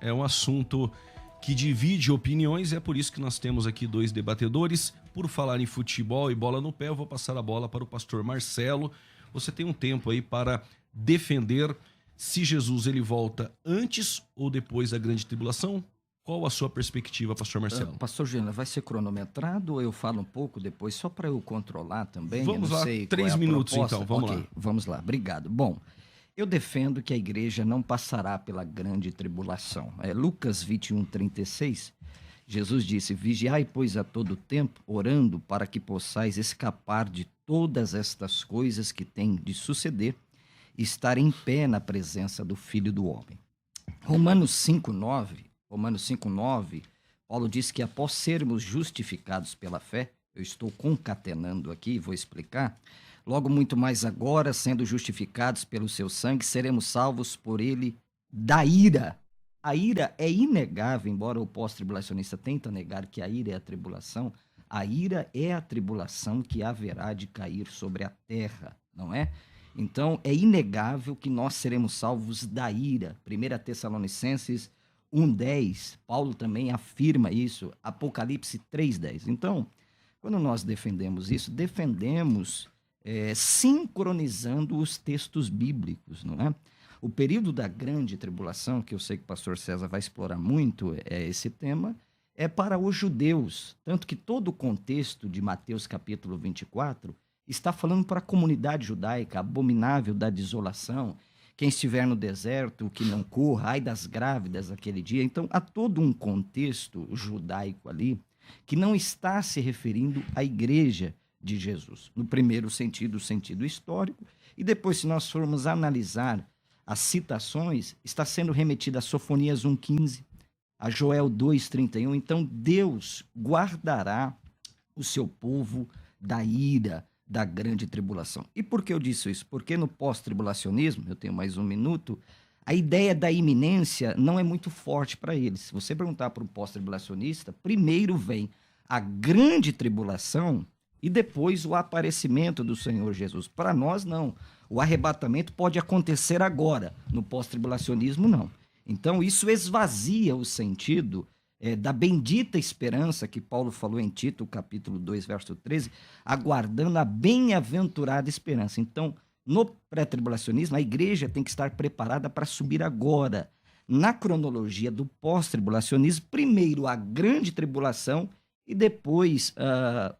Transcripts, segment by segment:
É um assunto que divide opiniões, é por isso que nós temos aqui dois debatedores. Por falar em futebol e bola no pé, eu vou passar a bola para o pastor Marcelo. Você tem um tempo aí para defender se Jesus ele volta antes ou depois da grande tribulação. Qual a sua perspectiva, pastor Marcelo? Pastor Gênesis, vai ser cronometrado ou eu falo um pouco depois, só para eu controlar também? Vamos eu não lá, sei 3 minutos então, vamos lá. Vamos lá, obrigado. Bom, eu defendo que a igreja não passará pela grande tribulação. Lucas 21:36, Jesus disse: vigiai, pois, a todo tempo, orando para que possais escapar de todas estas coisas que têm de suceder e estar em pé na presença do Filho do Homem. Romanos 5:9, Paulo diz que após sermos justificados pela fé, eu estou concatenando aqui, vou explicar, logo muito mais agora, sendo justificados pelo seu sangue, seremos salvos por ele da ira. A ira é inegável, embora o pós-tribulacionista tente negar que a ira é a tribulação, a ira é a tribulação que haverá de cair sobre a terra, não é? Então, é inegável que nós seremos salvos da ira. 1 Tessalonicenses 1:10, Paulo também afirma isso, Apocalipse 3:10. Então, quando nós defendemos isso, defendemos sincronizando os textos bíblicos, não é? O período da grande tribulação, que eu sei que o pastor César vai explorar muito esse tema, é para os judeus, tanto que todo o contexto de Mateus capítulo 24 está falando para a comunidade judaica, abominável da desolação, quem estiver no deserto, que não corra, ai das grávidas aquele dia. Então, há todo um contexto judaico ali que não está se referindo à igreja de Jesus. No primeiro sentido, o sentido histórico, e depois, se nós formos analisar as citações, está sendo remetida a Sofonias 1:15, a Joel 2:31. Então, Deus guardará o seu povo da ira, da grande tribulação. E por que eu disse isso? Porque no pós-tribulacionismo, eu tenho mais um minuto, a ideia da iminência não é muito forte para eles. Se você perguntar para um pós-tribulacionista, primeiro vem a grande tribulação e depois o aparecimento do Senhor Jesus. Para nós, não. O arrebatamento pode acontecer agora. No pós-tribulacionismo, não. Então, isso esvazia o sentido da bendita esperança que Paulo falou em Tito, capítulo 2, verso 13, aguardando a bem-aventurada esperança. Então, no pré-tribulacionismo, a igreja tem que estar preparada para subir agora. Na cronologia do pós-tribulacionismo, primeiro a grande tribulação e depois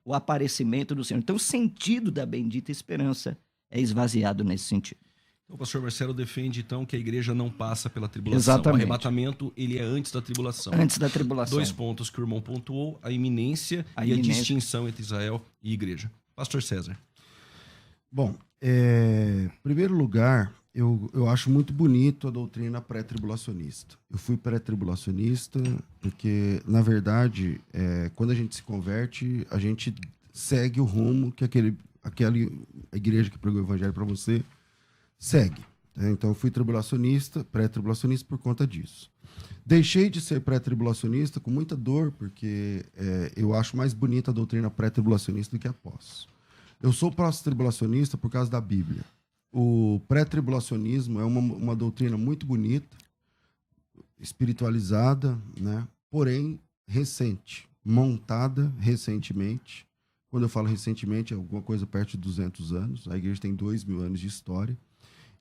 o aparecimento do Senhor. Então, o sentido da bendita esperança é esvaziado nesse sentido. O pastor Marcelo defende, então, que a igreja não passa pela tribulação. Exatamente. O arrebatamento, ele é antes da tribulação. Antes da tribulação. 2 pontos que o irmão pontuou, a iminência e a distinção entre Israel e igreja. Pastor César. Bom, em primeiro lugar, eu acho muito bonito a doutrina pré-tribulacionista. Eu fui pré-tribulacionista porque, na verdade, quando a gente se converte, a gente segue o rumo que aquela igreja que pregou o evangelho para você segue. Então, eu fui pré-tribulacionista por conta disso. Deixei de ser pré-tribulacionista com muita dor, porque eu acho mais bonita a doutrina pré-tribulacionista do que a pós. Eu sou pós-tribulacionista por causa da Bíblia. O pré-tribulacionismo é uma doutrina muito bonita, espiritualizada, né? Porém recente, montada recentemente. Quando eu falo recentemente, é alguma coisa perto de 200 anos. A igreja tem 2.000 anos de história.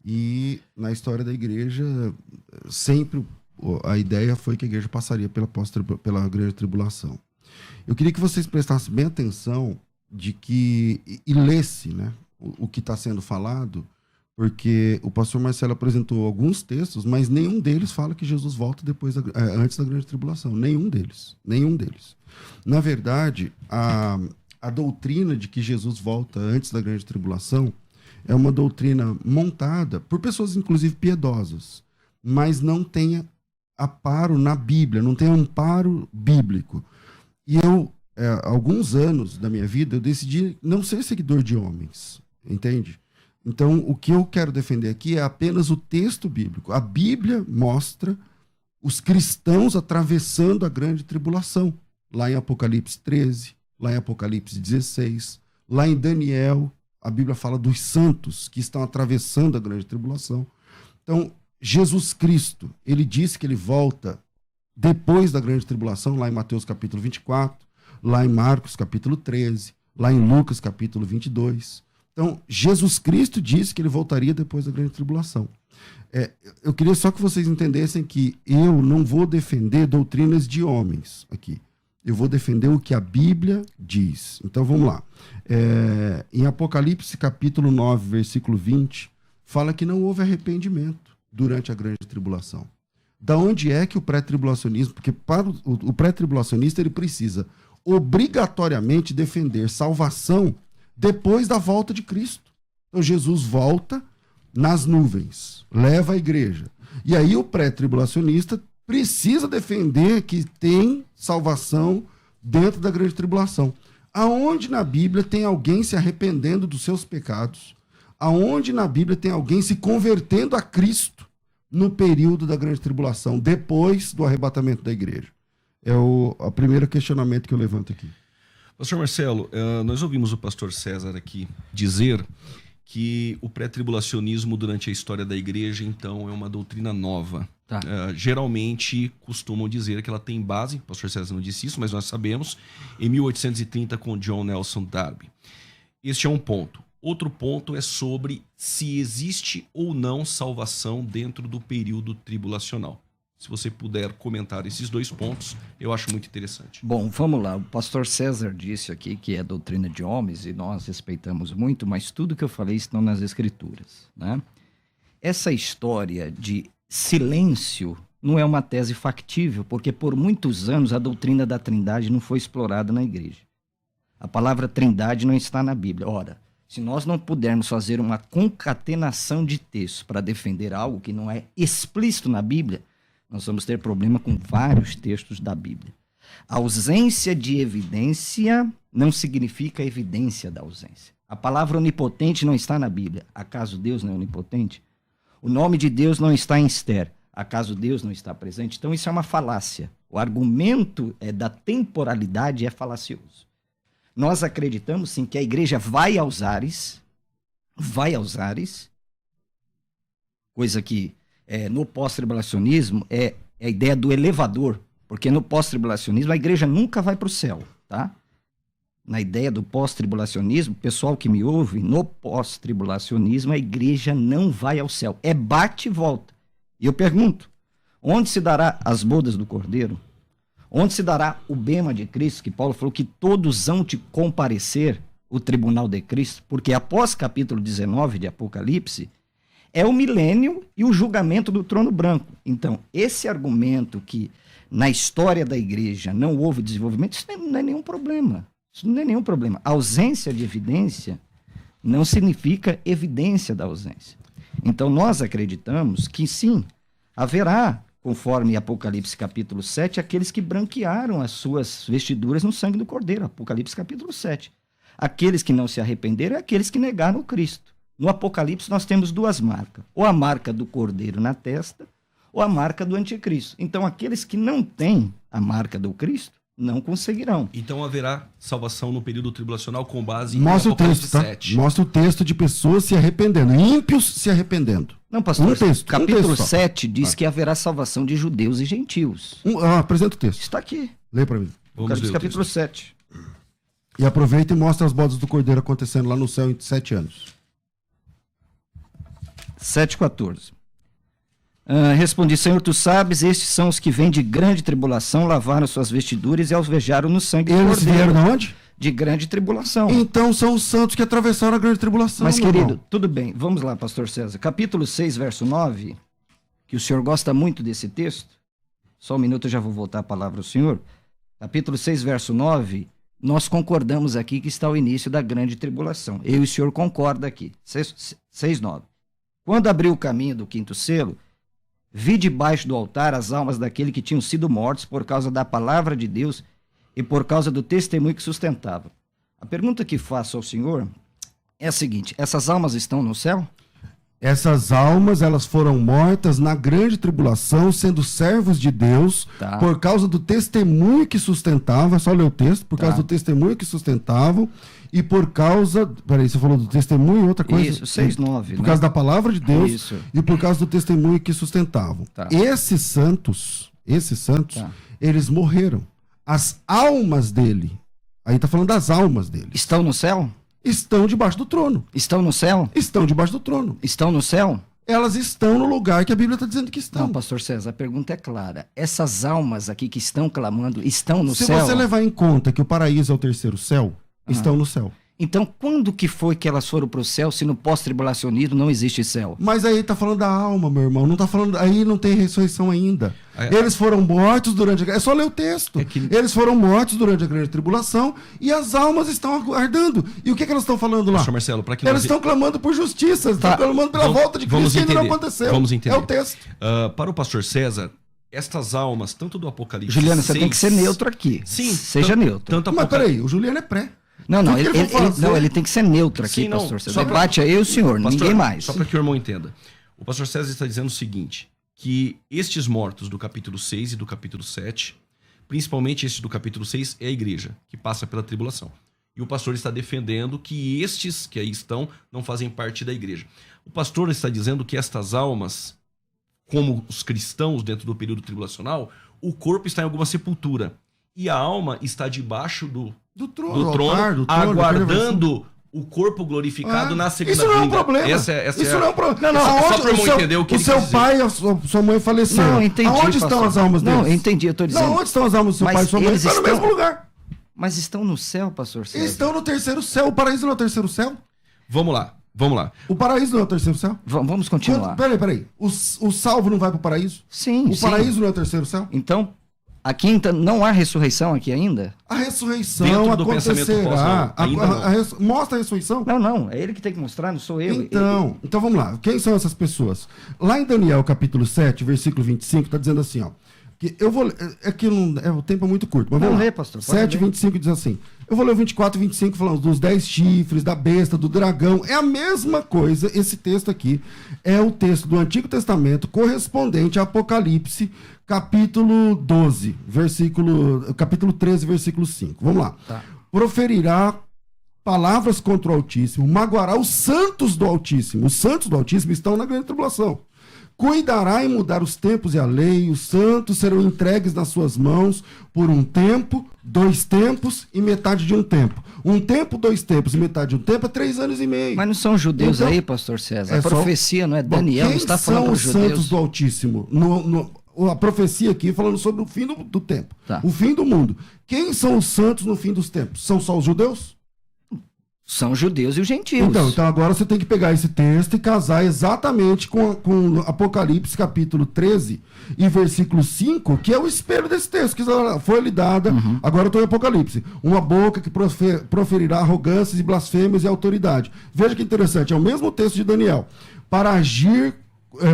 E na história da igreja, sempre a ideia foi que a igreja passaria pela grande tribulação. Eu queria que vocês prestassem bem atenção e lesse, né, o que está sendo falado, porque o pastor Marcelo apresentou alguns textos, mas nenhum deles fala que Jesus volta antes da grande tribulação. Nenhum deles. Na verdade, a doutrina de que Jesus volta antes da grande tribulação é uma doutrina montada por pessoas, inclusive, piedosas, mas não tem amparo na Bíblia, não tem amparo bíblico. E eu, alguns anos da minha vida, eu decidi não ser seguidor de homens, entende? Então, o que eu quero defender aqui é apenas o texto bíblico. A Bíblia mostra os cristãos atravessando a grande tribulação, lá em Apocalipse 13, lá em Apocalipse 16, lá em Daniel, a Bíblia fala dos santos que estão atravessando a grande tribulação. Então, Jesus Cristo, ele disse que ele volta depois da grande tribulação, lá em Mateus capítulo 24, lá em Marcos capítulo 13, lá em Lucas capítulo 22. Então, Jesus Cristo disse que ele voltaria depois da grande tribulação. Eu queria só que vocês entendessem que eu não vou defender doutrinas de homens aqui. Eu vou defender o que a Bíblia diz. Então, vamos lá. Em Apocalipse capítulo 9, versículo 20, fala que não houve arrependimento durante a grande tribulação. Da onde é que o pré-tribulacionismo... Porque para o pré-tribulacionista ele precisa obrigatoriamente defender salvação depois da volta de Cristo. Então Jesus volta nas nuvens, leva a igreja. E aí o pré-tribulacionista precisa defender que tem salvação dentro da grande tribulação. Aonde na Bíblia tem alguém se arrependendo dos seus pecados? Aonde na Bíblia tem alguém se convertendo a Cristo no período da grande tribulação, depois do arrebatamento da igreja? É o primeiro questionamento que eu levanto aqui. Pastor Marcelo, nós ouvimos o pastor César aqui dizer que o pré-tribulacionismo durante a história da igreja, então, é uma doutrina nova. Tá. Geralmente costumam dizer que ela tem base, o pastor César não disse isso, mas nós sabemos, em 1830 com John Nelson Darby. Este é um ponto. Outro ponto é sobre se existe ou não salvação dentro do período tribulacional. Se você puder comentar esses dois pontos, eu acho muito interessante. Bom, vamos lá. O pastor César disse aqui que é doutrina de homens e nós respeitamos muito, mas tudo que eu falei estão nas Escrituras, né? Essa história de silêncio não é uma tese factível, porque por muitos anos a doutrina da Trindade não foi explorada na igreja. A palavra Trindade não está na Bíblia. Ora, se nós não pudermos fazer uma concatenação de textos para defender algo que não é explícito na Bíblia, nós vamos ter problema com vários textos da Bíblia. A ausência de evidência não significa evidência da ausência. A palavra onipotente não está na Bíblia. Acaso Deus não é onipotente? O nome de Deus não está em Esther. Acaso Deus não está presente? Então isso é uma falácia. O argumento da temporalidade é falacioso. Nós acreditamos, sim, que a igreja vai aos ares, coisa que no pós-tribulacionismo é a ideia do elevador, porque no pós-tribulacionismo a igreja nunca vai para o céu, tá? Na ideia do pós-tribulacionismo, pessoal que me ouve, no pós-tribulacionismo a igreja não vai ao céu, é bate e volta. E eu pergunto, onde se dará as bodas do Cordeiro? Onde se dará o bema de Cristo, que Paulo falou que todos hão de comparecer o tribunal de Cristo, porque após capítulo 19 de Apocalipse, é o milênio e o julgamento do trono branco. Então, esse argumento que na história da igreja não houve desenvolvimento, isso não é nenhum problema. Isso não é nenhum problema. A ausência de evidência não significa evidência da ausência. Então, nós acreditamos que sim, haverá, conforme Apocalipse capítulo 7, aqueles que branquearam as suas vestiduras no sangue do Cordeiro. Apocalipse capítulo 7. Aqueles que não se arrependeram é aqueles que negaram o Cristo. No Apocalipse nós temos duas marcas, ou a marca do Cordeiro na testa, ou a marca do Anticristo. Então aqueles que não têm a marca do Cristo não conseguirão. Então haverá salvação no período tribulacional com base em Mostra o Apocalipse texto, tá? 7. Mostra o texto de pessoas se arrependendo, ímpios se arrependendo. Não, pastor, texto, capítulo texto só. 7 diz que haverá salvação de judeus e gentios. Apresenta o texto. Está aqui. Lê para mim. Vamos ver o Capítulo texto. 7. E aproveita e mostra as bodas do Cordeiro acontecendo lá no céu em 7 anos. 7,14. Respondi, Senhor, tu sabes, estes são os que vêm de grande tribulação, lavaram suas vestiduras e alvejaram no sangue do Eles vieram Cordeiro. de onde? De grande tribulação. Então são os santos que atravessaram a grande tribulação. Mas, meu querido, irmão. tudo bem. Vamos lá, pastor César. Capítulo 6, verso 9, que o senhor gosta muito desse texto. Só um minuto, eu já vou voltar a palavra ao senhor. Capítulo 6, verso 9, nós concordamos aqui que está o início da grande tribulação. Eu e o senhor concorda aqui. 6, 9. Quando abriu o caminho do quinto selo, vi debaixo do altar as almas daqueles que tinham sido mortos por causa da palavra de Deus e por causa do testemunho que sustentava. A pergunta que faço ao senhor é a seguinte: essas almas estão no céu? Essas almas, elas foram mortas na grande tribulação, sendo servos de Deus, Tá. por causa do testemunho que sustentava, só ler o texto, por Tá. causa do testemunho que sustentavam, e por causa, peraí, você falou do testemunho, outra coisa? Isso, 6:9, Por né? causa da palavra de Deus, Isso. e por causa do testemunho que sustentavam. Tá. Esses santos, Tá. eles morreram. As almas dele, aí tá falando das almas dele, Estão no céu? estão debaixo do trono. Estão no céu? Estão debaixo do trono. Estão no céu? Elas estão no lugar que a Bíblia está dizendo que estão. Não, pastor César, a pergunta é clara. Essas almas aqui que estão clamando, estão no Se céu? você levar em conta que o paraíso é o terceiro céu, estão no céu. Então, quando que foi que elas foram para o céu, se no pós-tribulacionismo não existe céu? Mas aí tá falando da alma, meu irmão. Não tá falando. Aí não tem ressurreição ainda. É. Eles foram mortos durante a. É só ler o texto. Eles foram mortos durante a grande tribulação e as almas estão aguardando. E o que elas estão falando lá? Pastor Marcelo, para que Eles estão clamando por justiça, estão clamando pela volta de Cristo que ainda não aconteceu. Vamos entender. É o texto. Para o pastor César, estas almas, tanto do Apocalipse Juliana, você 6, tem que ser neutro aqui. Sim. Seja neutro. Tanto Mas peraí, o Juliano é pré. Não, O que ele vai fazer? não, ele tem que ser neutro aqui, Sim, não, pastor César. só pra- Debate aí o senhor, Pastor, ninguém mais. Só para que o irmão entenda. O pastor César está dizendo o seguinte, que estes mortos do capítulo 6 e do capítulo 7, principalmente este do capítulo 6, é a igreja, que passa pela tribulação. E o pastor está defendendo que estes que aí estão não fazem parte da igreja. O pastor está dizendo que estas almas, como os cristãos dentro do período tribulacional, o corpo está em alguma sepultura. E a alma está debaixo do trono, aguardando o corpo glorificado na segunda Isso não é um vinda. problema. Essa isso não é um problema. Não, só Aonde para o irmão entender o que o ele seu quis dizer. pai e a sua mãe faleceram. Não, entendi, Aonde estão pastor. as almas deles? Não, entendi, eu tô dizendo. Não, onde estão as almas do seu Mas pai e sua mãe? eles Estão no estão- mesmo lugar. Mas estão no céu, pastor César? Estão no terceiro céu. O paraíso não é o terceiro céu? Vamos lá. O paraíso não é o terceiro céu? Vamos continuar. Peraí. O salvo não vai para o paraíso? Sim, O sim. paraíso não é o terceiro céu? Então, aqui então, não há ressurreição aqui ainda? A ressurreição Dentro do pensamento acontecerá. pós, não. Ainda não. Mostra a ressurreição. Não, é ele que tem que mostrar, não sou eu. Então vamos lá. Quem são essas pessoas? Lá em Daniel, capítulo 7, versículo 25, está dizendo assim, ó. Que eu vou. É que o tempo é muito curto, mas Não, vamos lá. lê, pastor, pode 7, ler. 25 diz assim. Eu vou ler o 24 e 25 falando dos 10 chifres, da besta, do dragão. É a mesma coisa. Esse texto aqui é o texto do Antigo Testamento correspondente a Apocalipse, capítulo 12, capítulo 13, versículo 5. Vamos lá. Tá. Proferirá palavras contra o Altíssimo, magoará os santos do Altíssimo. Os santos do Altíssimo estão na grande tribulação. Cuidará em mudar os tempos e a lei, os santos serão entregues nas suas mãos por um tempo, 2 tempos e metade de um tempo. 1 tempo, 2 tempos e metade de um tempo é 3 anos e meio. Mas não são judeus Então, aí, pastor César? é A só- profecia não é Daniel, não quem está falando são para os os santos judeus. do Altíssimo? A profecia aqui falando sobre o fim do tempo. Tá. O fim do mundo. Quem são os santos no fim dos tempos? São só os judeus? São judeus e os gentios. Então agora você tem que pegar esse texto e casar exatamente com Apocalipse capítulo 13 e versículo 5, que é o espelho desse texto, que foi-lhe dada, agora eu estou em Apocalipse, uma boca que proferirá arrogâncias e blasfêmias e autoridade. Veja que interessante, é o mesmo texto de Daniel, para agir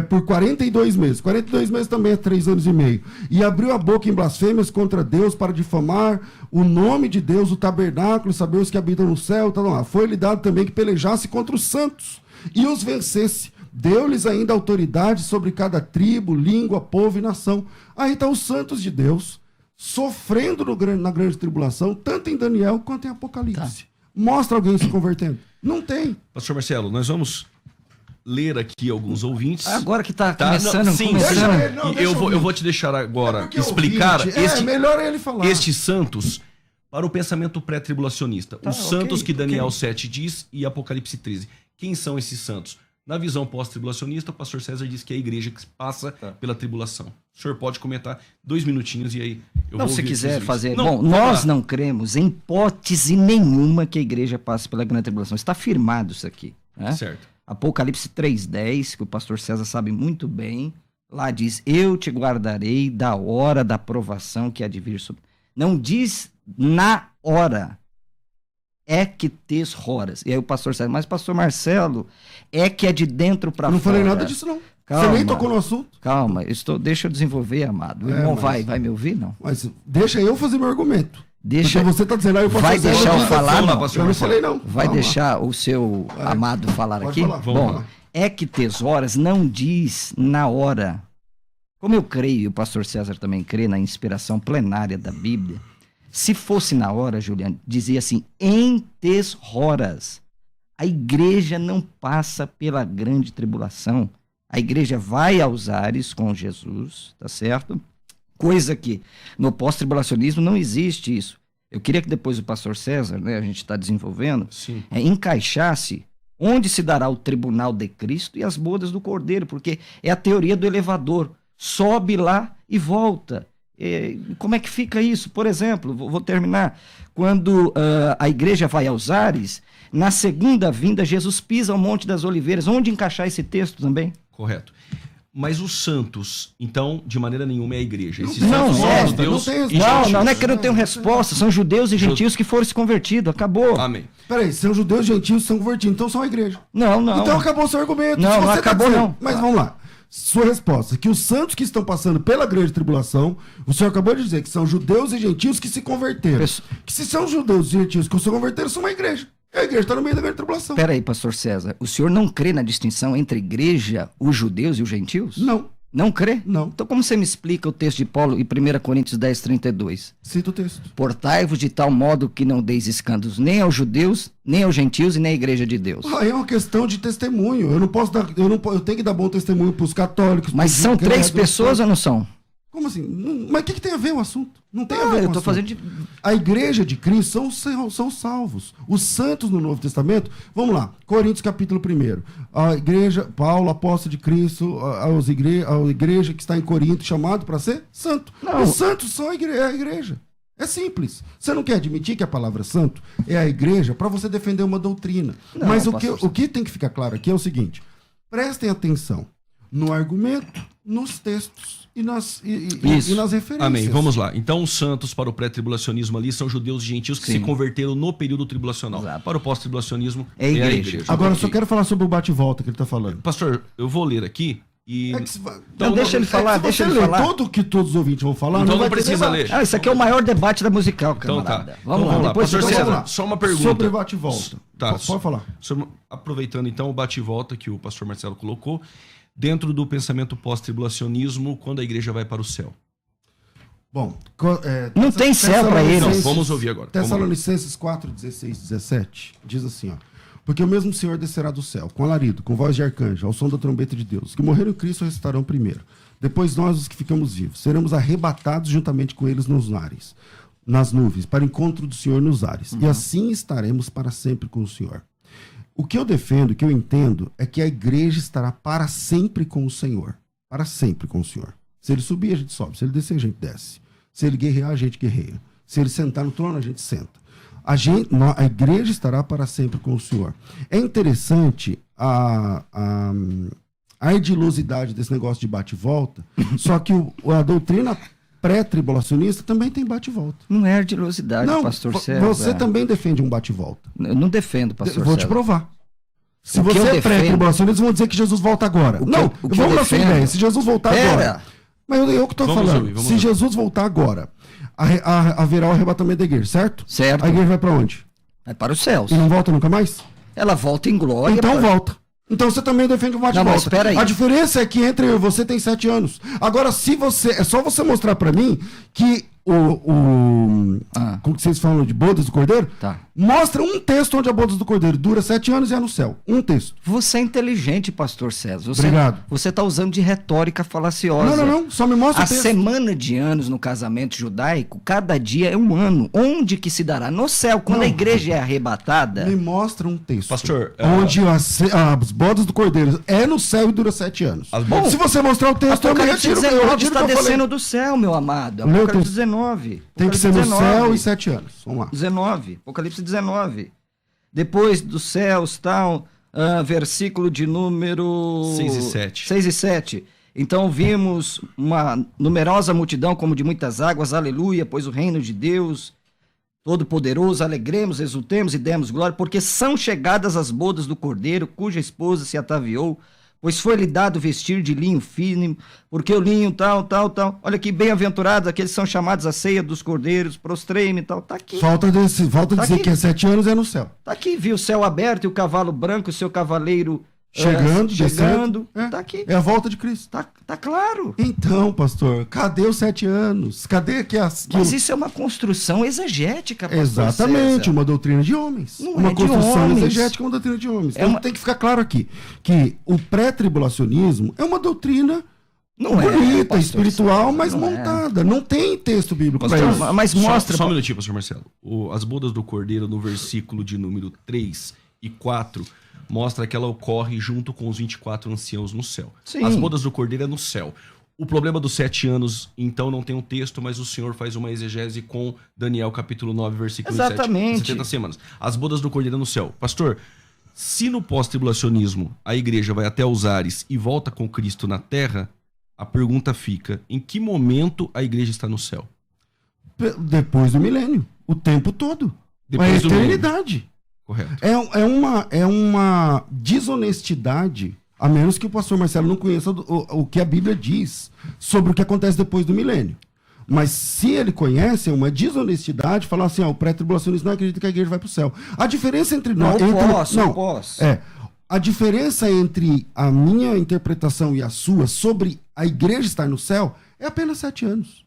por 42 meses. 42 meses também é 3 anos e meio. E abriu a boca em blasfêmias contra Deus para difamar o nome de Deus, o tabernáculo, saber os que habitam no céu. Tá lá. Foi-lhe dado também que pelejasse contra os santos e os vencesse. Deu-lhes ainda autoridade sobre cada tribo, língua, povo e nação. Aí estão os santos de Deus sofrendo na grande tribulação, tanto em Daniel quanto em Apocalipse. Mostra alguém se convertendo. Não tem. Pastor Marcelo, nós vamos ler aqui alguns ouvintes. Agora que está Tá, começando, não, sim, começando. sim. Deixa ele, não, E deixa eu vou te deixar agora porque explicar ouvinte, melhor ele falar. estes santos para o pensamento pré-tribulacionista. Tá, Os santos ok, que Daniel ok. 7 diz e Apocalipse 13. Quem são esses santos? Na visão pós-tribulacionista, o pastor César diz que é a igreja que passa pela tribulação. O senhor pode comentar 2 minutinhos e aí eu Não, vou se ouvir quiser vocês. fazer. Não, Bom, vamos nós lá. não cremos em hipótese nenhuma que a igreja passe pela grande tribulação. Está firmado isso aqui. Né? Certo. Apocalipse 3,10, que o pastor César sabe muito bem, lá diz: eu te guardarei da hora da provação que há de vir sobre. Não diz na hora. É que tes horas. E aí o pastor César, mas pastor Marcelo, é que é de dentro para Eu fora. não falei nada disso, não. Calma. Você nem tocou no assunto. Calma, deixa eu desenvolver, amado. O irmão mas- vai me ouvir, não? Mas deixa eu fazer meu argumento. Deixa, Porque você está dizendo aí o vai pastor deixar César eu disse- falar, Vamos lá, não? pastor Eu não Marcelo. falei, não. Vai Calma. deixar o seu amado falar Pode aqui? falar, vamos Bom, lá. é que horas não diz na hora. Como eu creio, e o pastor César também crê na inspiração plenária da Bíblia, se fosse na hora, Juliano, dizia assim, em horas. A igreja não passa pela grande tribulação. A igreja vai aos ares com Jesus, tá certo? Coisa que no pós-tribulacionismo não existe isso. Eu queria que depois o pastor César, né, a gente está desenvolvendo, Sim. encaixasse onde se dará o tribunal de Cristo e as bodas do Cordeiro, porque é a teoria do elevador. Sobe lá e volta. Como é que fica isso? Por exemplo, vou terminar. Quando a igreja vai aos ares, na segunda vinda, Jesus pisa ao Monte das Oliveiras. Onde encaixar esse texto também? Correto. Mas os santos, então, de maneira nenhuma é a igreja. Esses Não, santos é. são judeus Não tem e resposta. gentios. Não é que eu não tenho resposta. São judeus e gentios que foram se convertidos. Acabou. Amém. Peraí, são judeus e gentios são convertidos, então são a igreja. Não. Então acabou o seu argumento. Não, Se não você acabou, dizendo- não. Mas vamos lá. Sua resposta, que os santos que estão passando pela grande tribulação, o senhor acabou de dizer que são judeus e gentios que se converteram. Pesso- Que se são judeus e gentios que se converteram, são uma igreja. E a igreja está no meio da grande tribulação. Peraí, pastor César. O senhor não crê na distinção entre igreja, os judeus e os gentios? Não, Não crê? não. Então como você me explica o texto de Paulo em 1 Coríntios 10, 32? Cita o texto. Portai-vos de tal modo que não deis escândalos nem aos judeus, nem aos gentios e nem à igreja de Deus. Aí é uma questão de testemunho. Eu não posso dar, eu tenho que dar bom testemunho para os católicos. Mas pros são três incrédulos, pessoas ou não são? Como assim? Mas o que tem a ver o assunto? Não tem a ver com Eu o tô assunto. fazendo de... A igreja de Cristo são salvos. Os santos no Novo Testamento, vamos lá, Coríntios capítulo 1. A igreja, Paulo, apóstolo de Cristo, a igreja que está em Corinto, chamado para ser santo. Não. Os santos são a igreja. É simples. Você não quer admitir que a palavra santo é a igreja para você defender uma doutrina. Não, Mas pastor, o que tem que ficar claro aqui é o seguinte: prestem atenção no argumento, nos textos e nas referências. Amém. Vamos lá. Então, os santos para o pré-tribulacionismo ali são judeus e gentios que Sim. se converteram no período tribulacional. Exato. Para o pós-tribulacionismo É a igreja. Agora, eu Ok. só quero falar sobre o bate-volta que ele está falando. Pastor, eu vou ler aqui e... Não, deixa ele falar, deixa ele falar. Tudo que todos os ouvintes vão falar, Então vai não ter precisa debate. ler. Isso aqui é o maior debate da musical, Então camarada. tá. Vamos Então lá. Depois Pastor você César, fala. só uma pergunta. Sobre bate-volta. Tá. Pode falar. Aproveitando então o bate-volta que o pastor Marcelo colocou, dentro do pensamento pós-tribulacionismo, quando a igreja vai para o céu. Bom, Não tem céu pra ele. Não, vamos ouvir agora. Tessalonicenses 4, 16, 17, diz assim, ó. Porque o mesmo Senhor descerá do céu, com alarido, com voz de arcanjo, ao som da trombeta de Deus. Os que morreram em Cristo ressuscitarão primeiro. Depois nós, os que ficamos vivos, seremos arrebatados juntamente com eles nos ares, nas nuvens, para o encontro do Senhor nos ares. E assim estaremos para sempre com o Senhor. O que eu defendo, o que eu entendo, é que a igreja estará para sempre com o Senhor. Para sempre com o Senhor. Se ele subir, a gente sobe. Se ele descer, a gente desce. Se ele guerrear, a gente guerreia. Se ele sentar no trono, a gente senta. A igreja estará para sempre com o Senhor. É interessante a ardilosidade desse negócio de bate-volta, só que a doutrina pré-tribulacionista também tem bate-volta. Não é ardilosidade, pastor César. Você também defende um bate-volta. Eu não defendo, pastor Vou César. te provar. Se O que você eu é defendo- pré-tribulacionista, vão dizer que Jesus volta agora. O que Não, eu- o que vamos eu na sua defendo- ideia. Se Jesus voltar agora. Mas eu que estou Vamos falando. ouvir, vamos Se ouvir. Jesus voltar agora, haverá o arrebatamento da igreja, certo? Certo. A igreja vai para onde? É para os céus. E não volta nunca mais? Ela volta em glória. Então para- volta. Então você também defende o Não, mas bate-volta. espera aí. A diferença é que entre eu e você tem 7 anos. Agora, se você. É só você mostrar pra mim que como que vocês falam de bodas do cordeiro? Tá. Mostra um texto onde a bodas do cordeiro dura 7 anos e é no céu. Um texto. Você é inteligente, pastor César. Obrigado. Você está usando de retórica falaciosa. Não. Só me mostra A o texto. semana de anos no casamento judaico, cada dia é um ano. Onde que se dará? No céu. Quando Não. a igreja é arrebatada... Me mostra um texto. Pastor, onde as bodas do cordeiro é no céu e dura 7 anos. As Bom, bodas- se você mostrar o texto, eu me Apocalipse retiro. 19 Eu retiro está o que eu falei. descendo do céu, meu amado. Lê o Apocalipse texto. 19. Tem que ser no céu e 7 anos. Vamos lá. 19. Apocalipse 19. Depois dos céus, tal, versículo de número... 6 e 7. 6 e 7. Então vimos uma numerosa multidão como de muitas águas, aleluia, pois o reino de Deus Todo-Poderoso, alegremos, exultemos e demos glória, porque são chegadas as bodas do Cordeiro, cuja esposa se ataviou, pois foi-lhe dado vestir de linho fino, porque o linho tal. Olha que bem-aventurados aqueles que são chamados à ceia dos cordeiros, prostrei-me e tal. Tá aqui. Falta dizer aqui. que é 7 anos é no céu. Tá aqui, viu o céu aberto e o cavalo branco, o seu cavaleiro Chegando, chegando. descendo. Tá aqui. É a volta de Cristo. Tá claro. Então, pastor, cadê os 7 anos? Cadê que as. Mas isso é uma construção exegética, pastor Exatamente, César. uma doutrina de homens. Não Uma é de construção homens. exegética, uma doutrina de homens. É Então uma- tem que ficar claro aqui que o pré-tribulacionismo é uma doutrina Não é bonita, pastor espiritual, César, mas não montada. Não tem texto bíblico pra Pastor, isso. mas mostra... Só um minutinho, pastor Marcelo. As bodas do Cordeiro, no versículo de número 3 e 4, mostra que ela ocorre junto com os 24 anciãos no céu. Sim. As bodas do Cordeiro é no céu. O problema dos 7 anos, então, não tem um texto, mas o senhor faz uma exegese com Daniel, capítulo 9, versículo 7. Exatamente. 70 semanas. As bodas do Cordeiro é no céu. Pastor, se no pós-tribulacionismo a igreja vai até os ares e volta com Cristo na terra, a pergunta fica, em que momento a igreja está no céu? Depois do milênio. O tempo todo. Depois a do milênio. eternidade. Correto. É uma desonestidade, a menos que o pastor Marcelo não conheça o que a Bíblia diz sobre o que acontece depois do milênio. Mas se ele conhece, é uma desonestidade falar assim, o pré-tribulacionista não acredita que a igreja vai para o céu. A diferença entre nós... Eu posso. A diferença entre a minha interpretação e a sua sobre a igreja estar no céu é apenas 7 anos.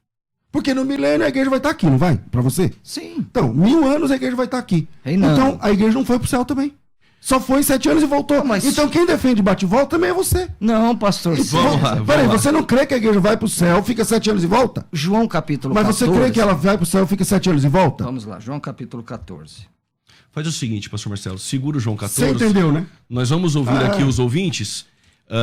Porque no milênio a igreja vai estar aqui, não vai? Para você? Sim. Então, 1000 anos a igreja vai estar aqui. Reinando. Então, a igreja não foi pro céu também. Só foi 7 anos e voltou. Mas... Então, quem defende bate-volta também é você. Não, pastor. Vamos lá. Peraí, você não crê que a igreja vai pro céu, fica 7 anos e volta? João capítulo Mas 14. você crê que ela vai pro céu, fica 7 anos e volta? Vamos lá, João capítulo 14. Faz o seguinte, pastor Marcelo, segura o João 14. Você entendeu, né? Nós vamos ouvir aqui os ouvintes.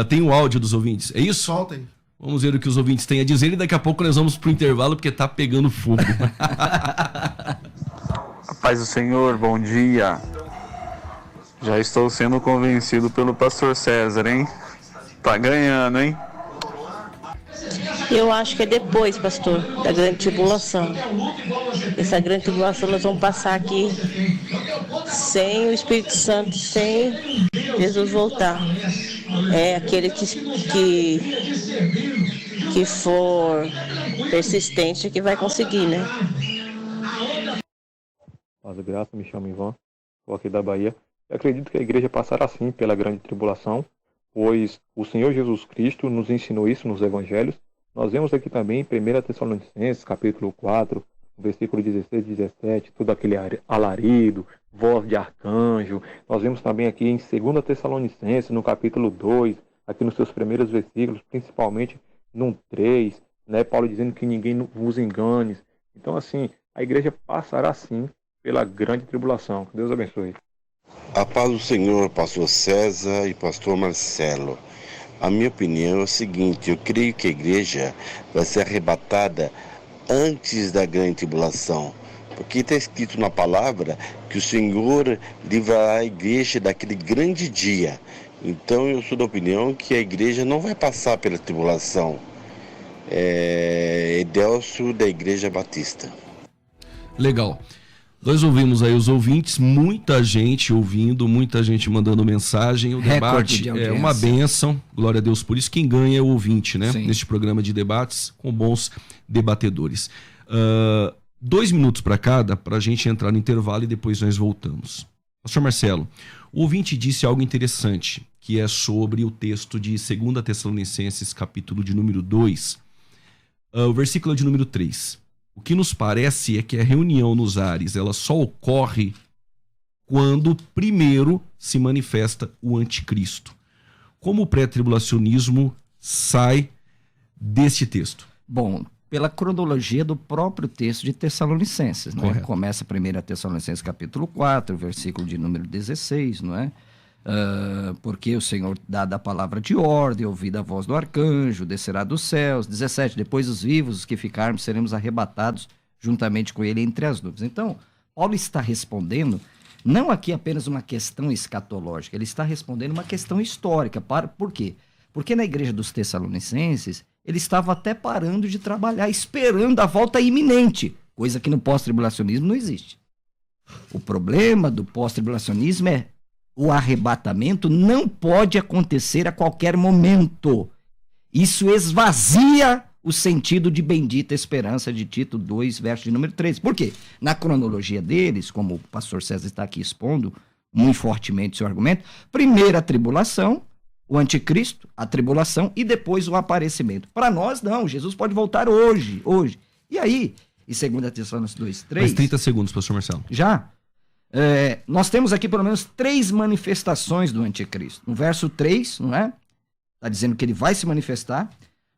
Tem o áudio dos ouvintes, é isso? Solta aí. Vamos ver o que os ouvintes têm a dizer e daqui a pouco nós vamos pro intervalo porque tá pegando fogo. A paz do Senhor, bom dia. Já estou sendo convencido pelo pastor César, hein? Tá ganhando, hein? Eu acho que é depois, pastor, da grande tribulação. Essa grande tribulação nós vamos passar aqui sem o Espírito Santo, sem Jesus voltar. É aquele que for persistente que vai conseguir, né? Paz e graça, me chamo Ivan, estou aqui da Bahia. Eu acredito que a igreja passará sim pela grande tribulação, pois o Senhor Jesus Cristo nos ensinou isso nos evangelhos. Nós vemos aqui também em 1 Tessalonicenses, capítulo 4, versículo 16 e 17, todo aquele alarido, voz de arcanjo. Nós vemos também aqui em 2 Tessalonicenses, no capítulo 2, aqui nos seus primeiros versículos, principalmente no 3, né, Paulo dizendo que ninguém vos engane. Então, assim, a igreja passará sim pela grande tribulação. Que Deus abençoe. A paz do Senhor, pastor César e pastor Marcelo. A minha opinião é o seguinte, eu creio que a igreja vai ser arrebatada antes da grande tribulação, porque está escrito na palavra que o Senhor livrará a igreja daquele grande dia. Então eu sou da opinião que a igreja não vai passar pela tribulação. Edelcio da Igreja Batista. Legal. Nós ouvimos aí os ouvintes, muita gente ouvindo, muita gente mandando mensagem. O Recorde debate de é audiência. uma bênção, glória a Deus por isso. Quem ganha é o ouvinte, né? Sim. Neste programa de debates com bons debatedores. 2 minutos para cada, para a gente entrar no intervalo e depois nós voltamos. Pastor Marcelo, o ouvinte disse algo interessante, que é sobre o texto de 2 Tessalonicenses, capítulo de número 2, o versículo de número 3. O que nos parece é que a reunião nos ares ela só ocorre quando primeiro se manifesta o anticristo. Como o pré-tribulacionismo sai deste texto? Bom, pela cronologia do próprio texto de Tessalonicenses, né? Correto. Começa 1 Tessalonicenses capítulo 4, versículo de número 16, não é? Porque o Senhor, dada a palavra de ordem, ouvida a voz do arcanjo, descerá dos céus. 17, depois os vivos, os que ficarmos, seremos arrebatados juntamente com ele entre as nuvens. Então, Paulo está respondendo, não aqui apenas uma questão escatológica, ele está respondendo uma questão histórica. Por quê? Porque na igreja dos Tessalonicenses, ele estava até parando de trabalhar, esperando a volta iminente, coisa que no pós-tribulacionismo não existe. O problema do pós-tribulacionismo é o arrebatamento não pode acontecer a qualquer momento. Isso esvazia o sentido de bendita esperança de Tito 2, verso de número 13. Por quê? Na cronologia deles, como o pastor César está aqui expondo muito fortemente seu argumento, primeiro a tribulação, o anticristo, a tribulação e depois o aparecimento. Para nós, não. Jesus pode voltar hoje. E aí, em 2 Tessalonicenses 2, 3... Mais 30 segundos, pastor Marcelo. Já? Nós temos aqui pelo menos 3 manifestações do anticristo. No verso 3, não é? Está dizendo que ele vai se manifestar.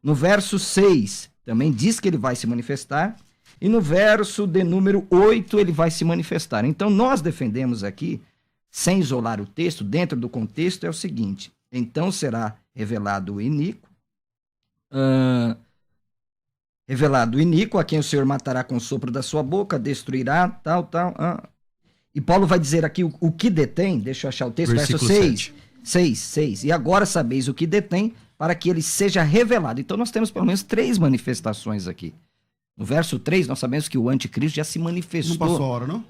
No verso 6, também diz que ele vai se manifestar. E no verso de número 8, ele vai se manifestar. Então, nós defendemos aqui, sem isolar o texto, dentro do contexto, é o seguinte: então será revelado o iníquo, a quem o Senhor matará com o sopro da sua boca, destruirá, tal. E Paulo vai dizer aqui o que detém, deixa eu achar o texto, verso 6. 6. E agora sabeis o que detém, para que ele seja revelado. Então nós temos pelo menos 3 manifestações aqui. No verso 3, nós sabemos que o anticristo já se manifestou. Não passou a hora, não?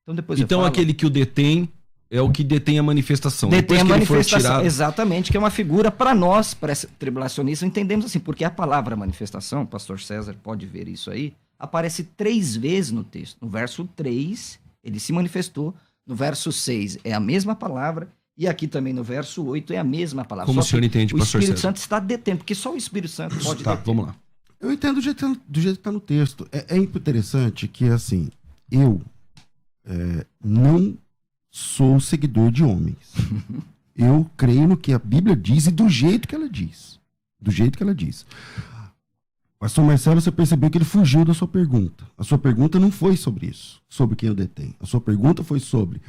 Então depois então aquele que o detém é o que detém a manifestação. Detém a manifestação, tirado... exatamente, que é uma figura para nós, tribulacionistas, entendemos assim, porque a palavra manifestação, o pastor César pode ver isso aí, aparece 3 vezes no texto. No verso 3, ele se manifestou. No verso 6 é a mesma palavra. E aqui também no verso 8 é a mesma palavra. Como só o senhor entende, pastor César? O Espírito Santo está detendo, porque só o Espírito Santo pode deter. Vamos lá. Eu entendo do jeito que está no texto. É interessante que, assim, eu não sou seguidor de homens. Eu creio no que a Bíblia diz e do jeito que ela diz. Do jeito que ela diz. Pastor Marcelo, você percebeu que ele fugiu da sua pergunta. A sua pergunta não foi sobre isso, sobre quem eu detém. A sua pergunta foi sobre...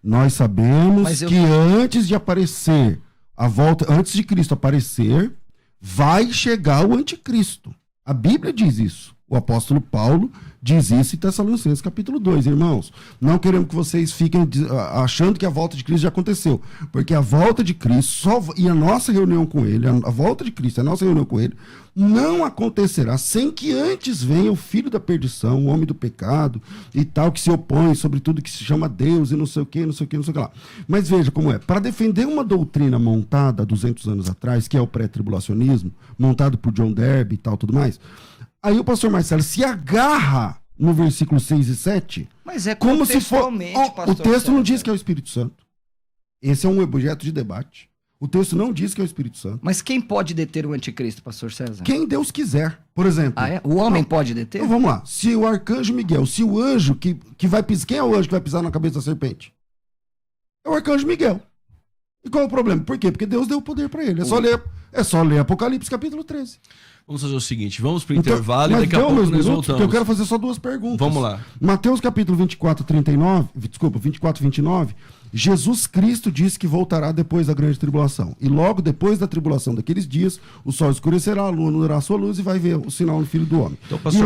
Nós sabemos que antes de aparecer, antes de Cristo aparecer, vai chegar o anticristo. A Bíblia diz isso. O apóstolo Paulo diz isso em Tessalonicenses capítulo 2, irmãos. Não queremos que vocês fiquem achando que a volta de Cristo já aconteceu. Porque a volta de Cristo e a nossa reunião com ele, a volta de Cristo, a nossa reunião com ele, não acontecerá sem que antes venha o filho da perdição, o homem do pecado e tal, que se opõe sobre tudo que se chama Deus e não sei o que, não sei o que, não sei o que lá. Mas veja como é. Para defender uma doutrina montada há 200 anos atrás, que é o pré-tribulacionismo, montado por John Derby e tal, tudo mais, aí o pastor Marcelo se agarra no versículo 6 e 7, mas é como se for... o texto não diz que é o Espírito Santo. Esse é um objeto de debate. O texto não diz que é o Espírito Santo. Mas quem pode deter o anticristo, pastor César? Quem Deus quiser. Por exemplo... O homem pode deter? Então vamos lá. Se o arcanjo Miguel, se o anjo que vai pisar... Quem é o anjo que vai pisar na cabeça da serpente? É o arcanjo Miguel. E qual é o problema? Por quê? Porque Deus deu o poder para ele. É só ler Apocalipse capítulo 13. Vamos fazer o seguinte, vamos pro intervalo e daqui a pouco nós voltamos. Eu quero fazer só 2 perguntas. Vamos lá. Mateus capítulo 24, 29, Jesus Cristo disse que voltará depois da grande tribulação. E logo depois da tribulação daqueles dias, o sol escurecerá, a lua não dará sua luz e vai ver o sinal no Filho do Homem. Então, pastor...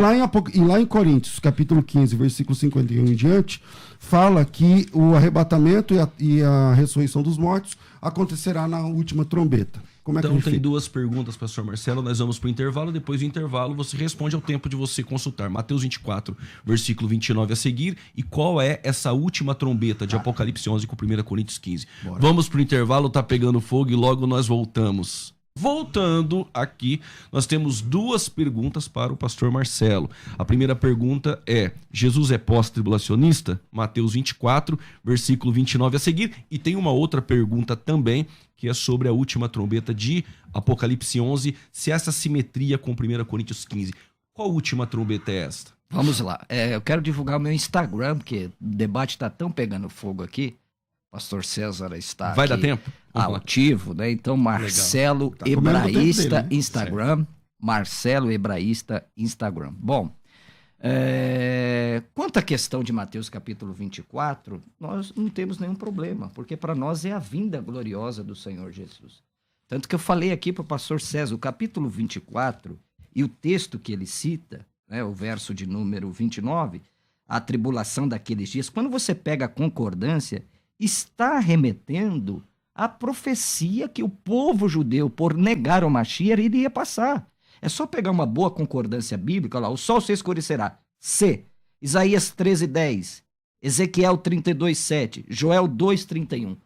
e lá em Coríntios, capítulo 15, versículo 51 em diante, fala que o arrebatamento e a ressurreição dos mortos acontecerá na última trombeta. Como é então que tem 2 perguntas, pastor Marcelo, nós vamos para o intervalo, depois do intervalo você responde ao tempo de você consultar Mateus 24, versículo 29 a seguir, e qual é essa última trombeta de Apocalipse 11 com 1 Coríntios 15. Bora. Vamos para o intervalo, tá pegando fogo e logo nós voltamos. Voltando aqui, nós temos 2 perguntas para o pastor Marcelo. A primeira pergunta é: Jesus é pós-tribulacionista? Mateus 24, versículo 29 a seguir. E tem uma outra pergunta também, que é sobre a última trombeta de Apocalipse 11, se essa simetria com 1 Coríntios 15. Qual última trombeta é esta? Vamos lá. Eu quero divulgar o meu Instagram, porque o debate está tão pegando fogo aqui. Pastor César está Vai dar tempo? Ativo, né? Então, Marcelo Hebraísta Instagram. Marcelo Hebraísta Instagram. Bom, quanto à questão de Mateus capítulo 24, nós não temos nenhum problema, porque para nós é a vinda gloriosa do Senhor Jesus. Tanto que eu falei aqui para o pastor César, o capítulo 24 e o texto que ele cita, né, o verso de número 29, a tribulação daqueles dias, quando você pega a concordância, está remetendo à profecia que o povo judeu, por negar o Mashiach, iria passar. É só pegar uma boa concordância bíblica, lá, o sol se escurecerá. C. Isaías 13:10, Ezequiel 32:7, Joel 2:31.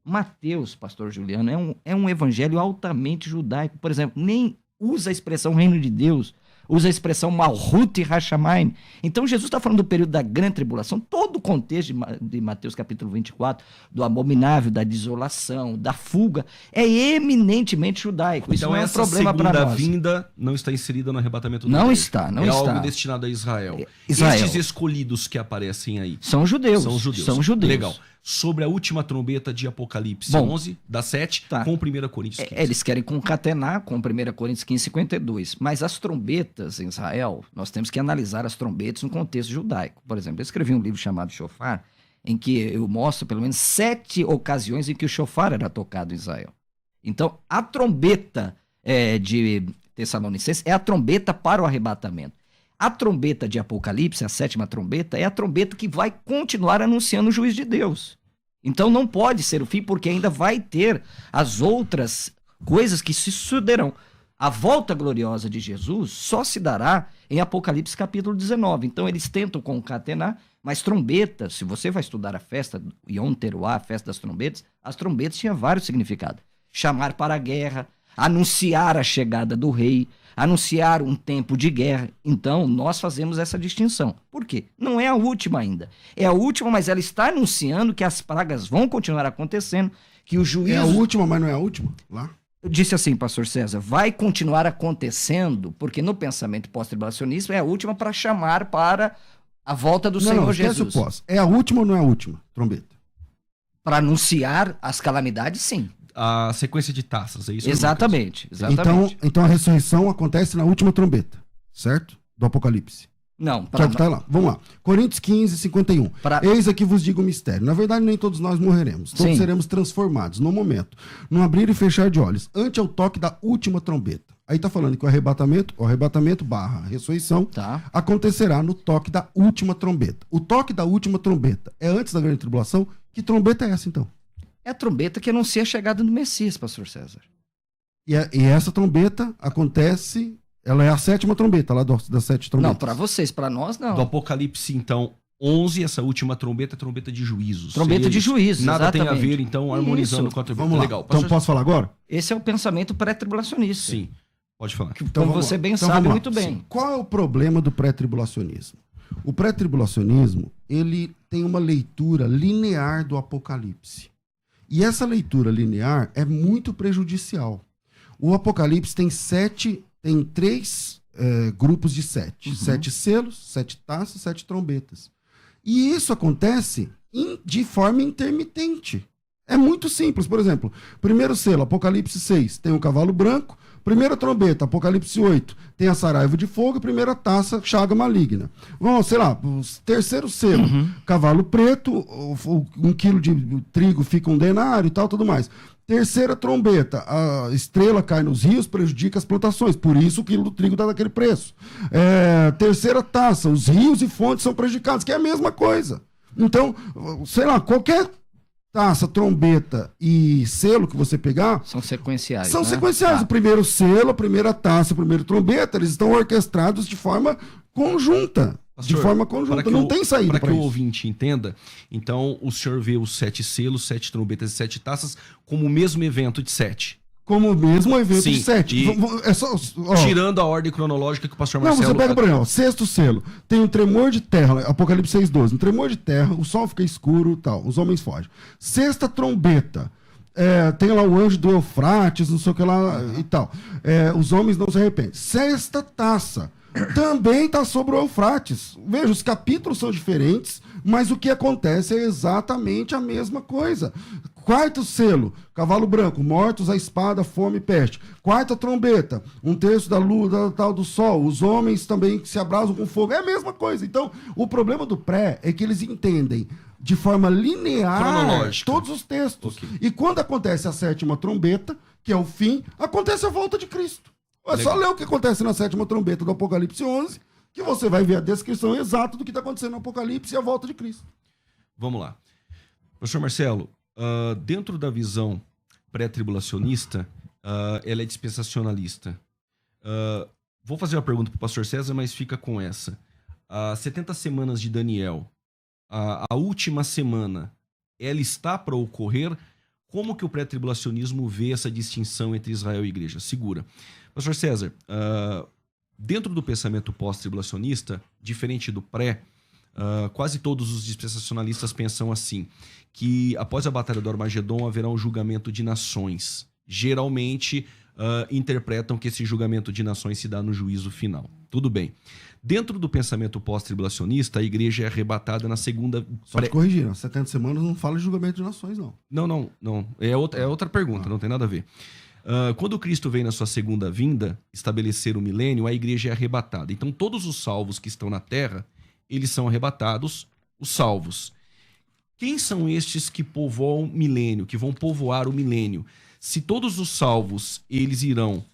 Mateus, pastor Juliano, é um evangelho altamente judaico. Por exemplo, nem usa a expressão reino de Deus, usa a expressão Malhut e Hashamayim. Então, Jesus está falando do período da grande tribulação, todo o contexto de Mateus capítulo 24, do abominável, da desolação, da fuga, é eminentemente judaico. Isso então, não é um problema para nós. Então, essa segunda vinda não está inserida no arrebatamento do Não povo. está. É algo destinado a Israel. Israel. Estes escolhidos que aparecem aí. São judeus. São judeus. Legal. sobre a última trombeta de Apocalipse Bom, 11, da 7, tá. com 1 Coríntios 15. Eles querem concatenar com 1 Coríntios 15, 52. Mas as trombetas em Israel, nós temos que analisar as trombetas no contexto judaico. Por exemplo, eu escrevi um livro chamado Shofar, em que eu mostro pelo menos 7 ocasiões em que o shofar era tocado em Israel. Então, a trombeta de Tessalonicenses é a trombeta para o arrebatamento. A trombeta de Apocalipse, a 7ª trombeta, é a trombeta que vai continuar anunciando o juízo de Deus. Então não pode ser o fim, porque ainda vai ter as outras coisas que se sucederão. A volta gloriosa de Jesus só se dará em Apocalipse capítulo 19. Então eles tentam concatenar, mas trombeta, se você vai estudar a festa do Yom Teruah, a festa das trombetas, as trombetas tinham vários significados. Chamar para a guerra, anunciar a chegada do rei, anunciar um tempo de guerra. Então, nós fazemos essa distinção. Por quê? Não é a última ainda. É a última, mas ela está anunciando que as pragas vão continuar acontecendo, que o juízo... É a última, mas não é a última? Lá? Eu disse assim, pastor César, vai continuar acontecendo, porque no pensamento pós-tribulacionista é a última para chamar para a volta do Senhor Jesus. É a última ou não é a última trombeta? Para anunciar as calamidades, sim. A sequência de taças, é isso? Exatamente. Então a ressurreição acontece na última trombeta, certo? Do Apocalipse. Não, Que é o que tá lá. Vamos lá. Coríntios 15, 51. Eis aqui vos digo o mistério. Na verdade, nem todos nós morreremos. Todos seremos transformados no momento, no abrir e fechar de olhos, ante ao toque da última trombeta. Aí tá falando que o arrebatamento barra ressurreição acontecerá no toque da última trombeta. O toque da última trombeta é antes da grande tribulação. Que trombeta é essa, então? É a trombeta que anuncia a chegada do Messias, pastor César. E essa trombeta acontece... Ela é a 7ª trombeta, lá das 7 trombetas. Não, para vocês, para nós não. Do Apocalipse, então, 11, essa última trombeta é trombeta de juízos. Trombeta de juízos, nada exatamente. tem a ver, então, harmonizando com a trombeta. Vamos lá. Legal. Então, posso falar agora? Esse é o pensamento pré-tribulacionista. Sim, pode falar. Então, como você bem sabe muito bem. Sim. Qual é o problema do pré-tribulacionismo? O pré-tribulacionismo, ele tem uma leitura linear do Apocalipse. E essa leitura linear é muito prejudicial. O Apocalipse tem 3 grupos de 7. 7 selos, 7 taças, 7 trombetas. E isso acontece de forma intermitente. É muito simples. Por exemplo, primeiro selo, Apocalipse 6, tem um cavalo branco. Primeira trombeta, Apocalipse 8, tem a saraiva de fogo. Primeira taça, chaga maligna. Vamos, sei lá, o terceiro selo, cavalo preto, 1 quilo de trigo fica 1 denário e tal, tudo mais. Terceira trombeta, a estrela cai nos rios, prejudica as plantações, por isso o quilo do trigo está daquele preço. Terceira taça, os rios e fontes são prejudicados, que é a mesma coisa. Então, sei lá, qualquer taça, trombeta e selo que você pegar... São sequenciais, São sequenciais. O primeiro selo, a primeira taça, a primeira trombeta, eles estão orquestrados de forma conjunta. Pastor, de forma conjunta, não tem saída para que o ouvinte entenda, então o senhor vê os 7 selos, 7 trombetas e 7 taças como o mesmo evento de 7. Como o mesmo evento de 7. Tirando a ordem cronológica que o pastor Marcelo... Não, você pega, por exemplo, sexto selo, tem um tremor de terra, Apocalipse 6:12, um tremor de terra, o sol fica escuro e tal, os homens fogem. Sexta trombeta, tem lá o anjo do Eufrates, não sei o que lá e tal. Os homens não se arrependem. Sexta taça, também está sobre o Eufrates. Veja, os capítulos são diferentes, mas o que acontece é exatamente a mesma coisa. Quarto selo, cavalo branco, mortos a espada, fome e peste. Quarta trombeta, 1/3 da lua, tal do sol. Os homens também se abrasam com fogo. É a mesma coisa. Então, o problema do pré é que eles entendem de forma linear todos os textos. Okay. E quando acontece a 7ª trombeta, que é o fim, acontece a volta de Cristo. É só ler o que acontece na 7ª trombeta do Apocalipse 11, que você vai ver a descrição exata do que está acontecendo no Apocalipse e a volta de Cristo. Vamos lá. Professor Marcelo, dentro da visão pré-tribulacionista, ela é dispensacionalista. Vou fazer uma pergunta para o pastor César, mas fica com essa. 70 semanas de Daniel, a última semana, ela está para ocorrer? Como que o pré-tribulacionismo vê essa distinção entre Israel e igreja? Segura. Pastor César, dentro do pensamento pós-tribulacionista, diferente do pré, quase todos os dispensacionalistas pensam assim, que após a Batalha do Armagedon haverá um julgamento de nações. Geralmente interpretam que esse julgamento de nações se dá no juízo final. Tudo bem. Dentro do pensamento pós-tribulacionista, a igreja é arrebatada na segunda... Só te corrigindo, 70 semanas não fala de julgamento de nações, não. Não. É outra pergunta, não tem nada a ver. Quando Cristo vem na sua segunda vinda, estabelecer o milênio, a igreja é arrebatada. Então, todos os salvos que estão na terra, eles são arrebatados, os salvos. Quem são estes que povoam o milênio, que vão povoar o milênio? Se todos os salvos, eles irão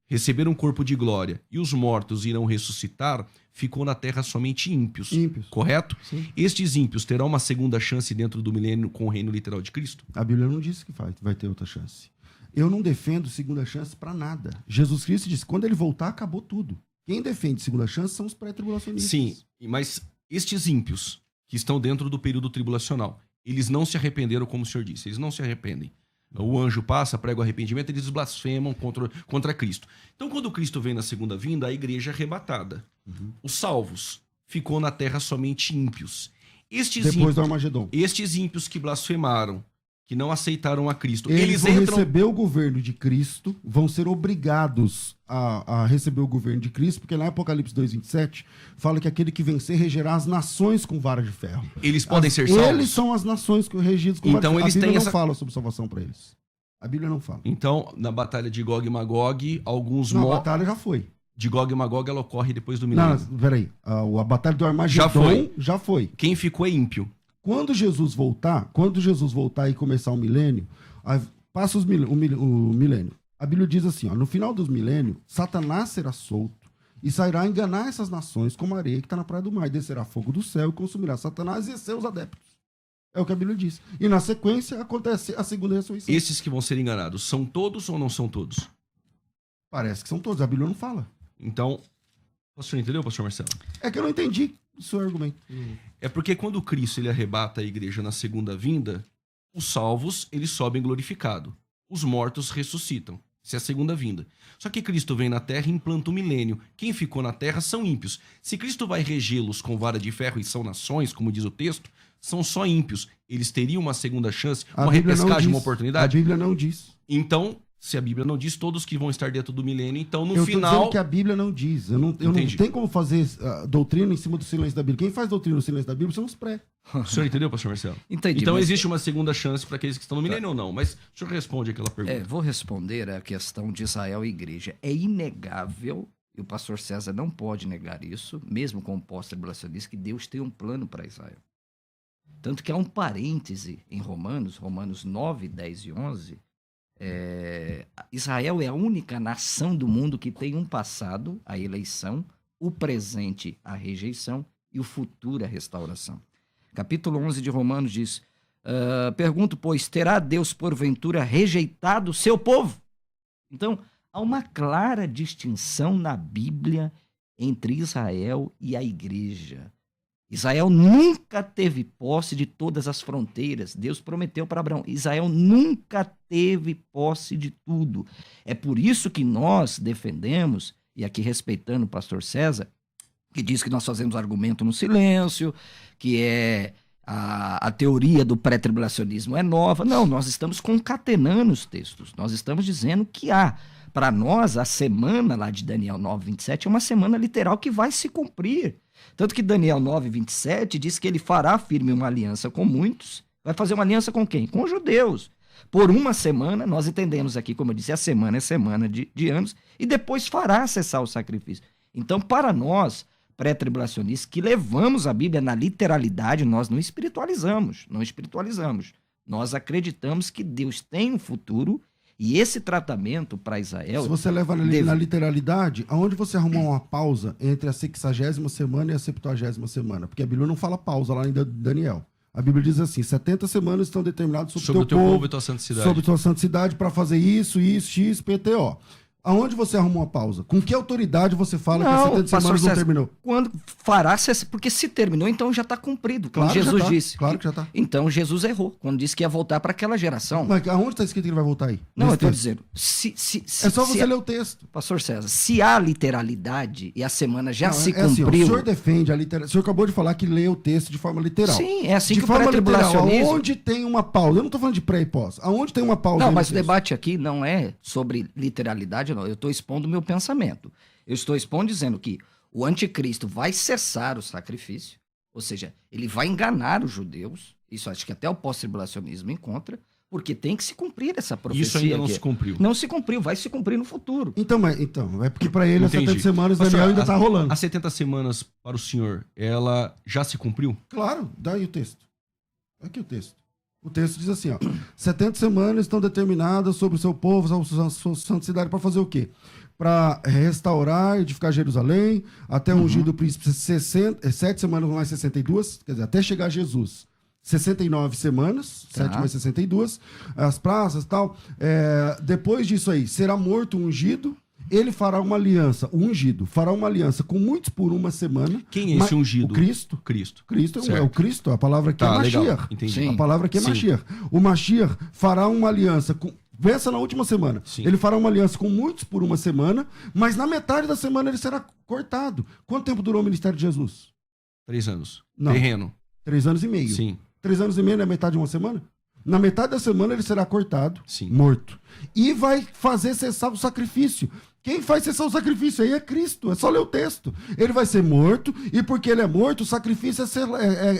receber um corpo de glória e os mortos irão ressuscitar, ficou na terra somente ímpios. Correto? Sim. Estes ímpios terão uma segunda chance dentro do milênio com o reino literal de Cristo? A Bíblia não disse que vai ter outra chance. Eu não defendo segunda chance para nada. Jesus Cristo disse, quando ele voltar, acabou tudo. Quem defende segunda chance são os pré-tribulacionistas. Sim, mas estes ímpios que estão dentro do período tribulacional, eles não se arrependeram, como o senhor disse, eles não se arrependem. O anjo passa, prega o arrependimento, eles blasfemam contra Cristo. Então, quando Cristo vem na segunda vinda, a igreja é arrebatada. Os salvos ficou na terra somente ímpios. Depois do Armagedon. Estes ímpios que blasfemaram, que não aceitaram a Cristo, eles vão receber o governo de Cristo, vão ser obrigados a receber o governo de Cristo, porque lá em Apocalipse 2:27 fala que aquele que vencer regerá as nações com vara de ferro. Eles podem ser salvos? Eles são as nações regidas com vara de ferro. Eles a Bíblia têm não fala sobre salvação para eles. A Bíblia não fala. Então, na batalha de Gog e Magog, alguns mortos... A batalha já foi. De Gog e Magog, ela ocorre depois do milênio. Não, peraí. A batalha do Armagedon já foi. Quem ficou é ímpio. Quando Jesus voltar e começar o milênio, passa o milênio. A Bíblia diz assim, no final dos milênios, Satanás será solto e sairá a enganar essas nações como a areia que está na praia do mar, e descerá fogo do céu e consumirá Satanás e seus adeptos. É o que a Bíblia diz. E na sequência acontece a segunda ressurreição. Esses que vão ser enganados, são todos ou não são todos? Parece que são todos, a Bíblia não fala. Então, o senhor entendeu, pastor Marcelo? É que eu não entendi o seu argumento. É porque quando Cristo ele arrebata a igreja na segunda vinda, os salvos eles sobem glorificado, os mortos ressuscitam. Isso é a segunda vinda. Só que Cristo vem na terra e implanta o milênio. Quem ficou na terra são ímpios. Se Cristo vai regê-los com vara de ferro e são nações, como diz o texto, são só ímpios. Eles teriam uma segunda chance, uma repescagem, uma oportunidade? A Bíblia não diz. Então, se a Bíblia não diz, todos que vão estar dentro do milênio, então no final... Eu tô dizendo que a Bíblia não diz. Eu não tenho como fazer doutrina em cima do silêncio da Bíblia. Quem faz doutrina no silêncio da Bíblia são os pré. O senhor entendeu, pastor Marcelo? Entendi. Então existe uma segunda chance para aqueles que estão no milênio ou não? Mas o senhor responde aquela pergunta. Vou responder a questão de Israel e igreja. É inegável, e o pastor César não pode negar isso, mesmo com o pós-tribulacionista, que Deus tem um plano para Israel. Tanto que há um parêntese em Romanos 9, 10 e 11... Israel é a única nação do mundo que tem um passado, a eleição, o presente, a rejeição e o futuro, a restauração. Capítulo 11 de Romanos diz, pergunto, pois, terá Deus porventura rejeitado o seu povo? Então, há uma clara distinção na Bíblia entre Israel e a igreja. Israel nunca teve posse de todas as fronteiras. Deus prometeu para Abraão. Israel nunca teve posse de tudo. É por isso que nós defendemos, e aqui respeitando o pastor César, que diz que nós fazemos argumento no silêncio, que a teoria do pré-tribulacionismo é nova. Não, nós estamos concatenando os textos. Nós estamos dizendo que para nós, a semana lá de Daniel 9:27 é uma semana literal que vai se cumprir. Tanto que Daniel 9:27 diz que ele fará firme uma aliança com muitos. Vai fazer uma aliança com quem? Com os judeus. Por uma semana, nós entendemos aqui, como eu disse, a semana é semana de anos, e depois fará cessar o sacrifício. Então, para nós, pré-tribulacionistas, que levamos a Bíblia na literalidade, nós não espiritualizamos. Nós acreditamos que Deus tem um futuro. E esse tratamento para Israel... Se você leva na literalidade, aonde você arrumar uma pausa entre a 60ª semana e a 70ª semana? Porque a Bíblia não fala pausa lá em Daniel. A Bíblia diz assim, 70 semanas estão determinadas sobre o teu povo e tua santidade. Sobre tua santidade para fazer isso, X, PTO. Aonde você arruma uma pausa? Com que autoridade você fala que as 70 semanas não terminou? Quando fará, porque se terminou, então já está cumprido. Como claro Jesus tá, disse. Claro que já está. Então Jesus errou, quando disse que ia voltar para aquela geração. Mas aonde está escrito que ele vai voltar aí? Não, eu estou dizendo. É só você ler o texto. Pastor César, se há literalidade e a semana já se cumpriu... Assim, o senhor defende a literalidade. O senhor acabou de falar que lê o texto de forma literal. Sim, é assim de que o pré-tribulacionismo... Aonde tem uma pausa? Eu não estou falando de pré e pós. Aonde tem uma pausa? Não, mas o debate aqui não é sobre literalidade, não. Eu estou expondo o meu pensamento. Eu estou expondo dizendo que o anticristo vai cessar o sacrifício, ou seja, ele vai enganar os judeus, isso acho que até o pós-tribulacionismo encontra, porque tem que se cumprir essa profecia. Isso ainda não aqui. se cumpriu. Não se cumpriu, vai se cumprir no futuro. Então, é porque para ele Entendi. as 70 semanas Pastor, Daniel ainda está rolando. As 70 semanas para o senhor, ela já se cumpriu? Claro, daí o texto. Aqui o texto. O texto diz assim, ó, 70 semanas estão determinadas sobre o seu povo, a sua santidade, para fazer o quê? Para restaurar, edificar Jerusalém, até ungir do príncipe 7 semanas mais 62, quer dizer, até chegar Jesus. 69 semanas, 7 mais 62, as praças e tal. Depois disso aí, será morto ungido, ele fará uma aliança, o ungido, fará uma aliança com muitos por uma semana. Quem é esse ungido? O Cristo. Cristo. Cristo é Certo. o Cristo, a palavra aqui é legal. Mashiach. Entendi. Sim. A palavra aqui é Sim. Mashiach. O Mashiach fará uma aliança com... Pensa na última semana. Sim. Ele fará uma aliança com muitos por uma semana, mas na metade da semana ele será cortado. Quanto tempo durou o ministério de Jesus? 3 anos. Não. Terreno. 3 anos e meio. Sim. 3 anos e meio não é metade de uma semana? Na metade da semana ele será cortado, Sim. morto. E vai fazer cessar o sacrifício. Quem faz cessar o sacrifício aí é Cristo. É só ler o texto. Ele vai ser morto, e porque ele é morto, o sacrifício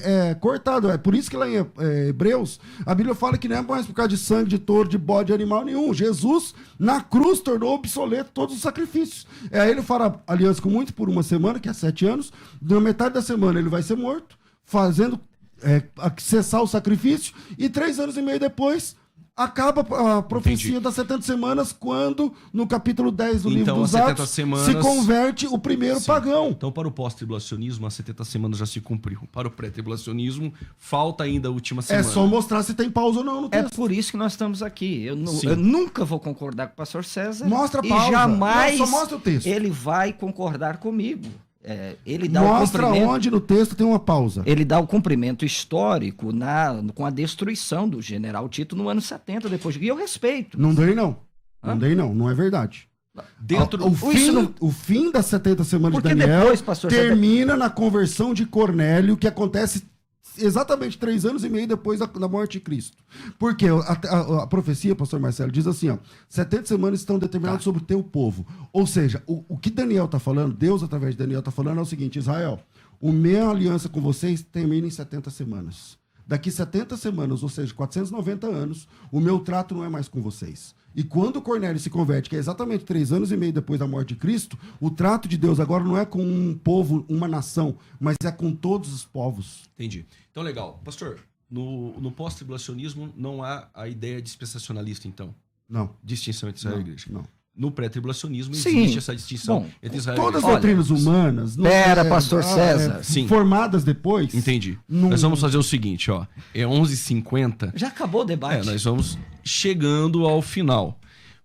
é cortado. É por isso que lá em Hebreus, a Bíblia fala que não é mais por causa de sangue, de touro, de bode, de animal nenhum. Jesus, na cruz, tornou obsoleto todos os sacrifícios. Aí ele fará aliança com muitos por uma semana, que é 7 anos. Na metade da semana ele vai ser morto, fazendo cessar o sacrifício, e 3 anos e meio depois acaba a profecia Entendi. das 70 semanas, quando no capítulo 10 do livro Então, dos as 70 Atos semanas... se converte o primeiro Sim. pagão. Então, para o pós-tribulacionismo, as 70 semanas já se cumpriu. Para o pré-tribulacionismo, falta ainda a última semana. É só mostrar se tem pausa ou não no É texto. por isso que nós estamos aqui. Eu Sim. nunca vou concordar com o pastor César. Mostra a e pausa. jamais Não, só mostra o texto. ele vai concordar comigo. Ele dá Mostra o cumprimento, onde no texto tem uma pausa. ele dá o cumprimento histórico com a destruição do general Tito no ano 70 depois. E eu respeito. Não dei não. Hã? Não dei não. Não é verdade. Dentro O fim das 70 semanas Porque de Daniel depois, pastor César, termina na conversão de Cornélio, que acontece exatamente 3 anos e meio depois da morte de Cristo. Porque a profecia, pastor Marcelo, diz assim, ó, 70 semanas estão determinadas sobre o teu povo. Ou seja, o que Daniel está falando, Deus através de Daniel está falando é o seguinte: Israel, a minha aliança com vocês termina em 70 semanas. Daqui 70 semanas, ou seja, 490 anos, o meu trato não é mais com vocês. E quando Cornélio se converte, que é exatamente 3 anos e meio depois da morte de Cristo, o trato de Deus agora não é com um povo, uma nação, mas é com todos os povos. Entendi. Então, legal. Pastor, no pós-tribulacionismo não há a ideia dispensacionalista, então? Não. Distinção entre Israel e a igreja. Não. No pré-tribulacionismo Sim. existe essa distinção Bom, entre Israel Todas e as a igreja. doutrinas humanas... Pera, pastor César. Sim. Formadas depois... Entendi. Não- Nós vamos fazer o seguinte, ó. É 11h50. já acabou o debate. Nós vamos chegando ao final.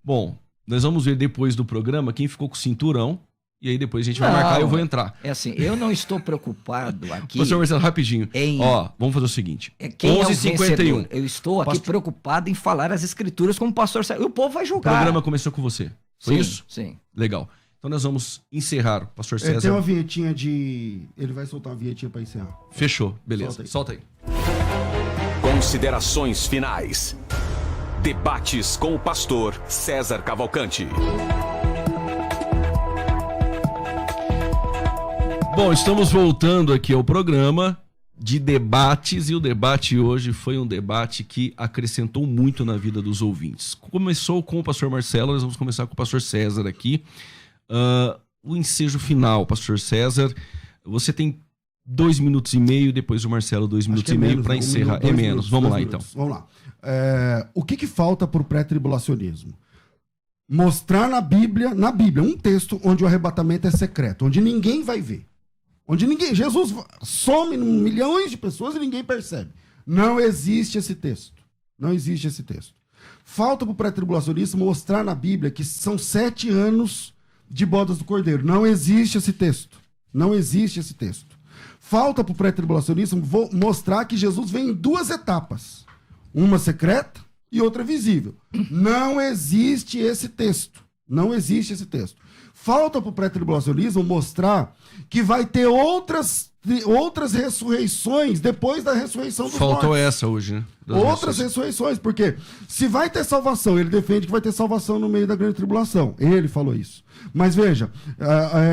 Bom, nós vamos ver depois do programa quem ficou com o cinturão. E aí depois a gente vai Não, marcar e eu vou entrar. É assim, eu não estou preocupado aqui. Pastor Marcelo, rapidinho. Em- Ó, vamos fazer o seguinte. Quem é o 11h51. vencedor? Eu estou aqui Pastor- preocupado em falar as escrituras como o pastor César. E o povo vai O julgar. programa começou com você. Foi Sim, isso? Sim. Legal. Então nós vamos encerrar, Pastor Tem César. uma vinhetinha de... Ele vai soltar uma vinhetinha para encerrar. Fechou, beleza. Solta aí. Considerações finais. Debates com o pastor César Cavalcante. Bom, estamos voltando aqui ao programa de debates e o debate hoje foi um debate que acrescentou muito na vida dos ouvintes. Começou com o pastor Marcelo, nós vamos começar com o pastor César aqui. O ensejo final, pastor César, você tem 2 minutos e meio, depois o Marcelo 2 minutos e meio para encerrar. É menos, vamos lá então. Vamos lá. O que falta para o pré-tribulacionismo? Mostrar na Bíblia, um texto onde o arrebatamento é secreto, onde ninguém vai ver. Onde Jesus some em milhões de pessoas e ninguém percebe. Não existe esse texto. Não existe esse texto. Falta para o pré-tribulacionismo mostrar na Bíblia que são 7 anos de bodas do Cordeiro. Não existe esse texto. Não existe esse texto. Falta para o pré-tribulacionismo mostrar que Jesus vem em 2 etapas. Uma secreta e outra visível. Não existe esse texto. Não existe esse texto. Falta para o pré-tribulacionismo mostrar que vai ter outras outras ressurreições depois da ressurreição dos Faltou mortos. essa hoje, né? Outras ressurreições, porque se vai ter salvação, ele defende que vai ter salvação no meio da grande tribulação. Ele falou isso. Mas veja,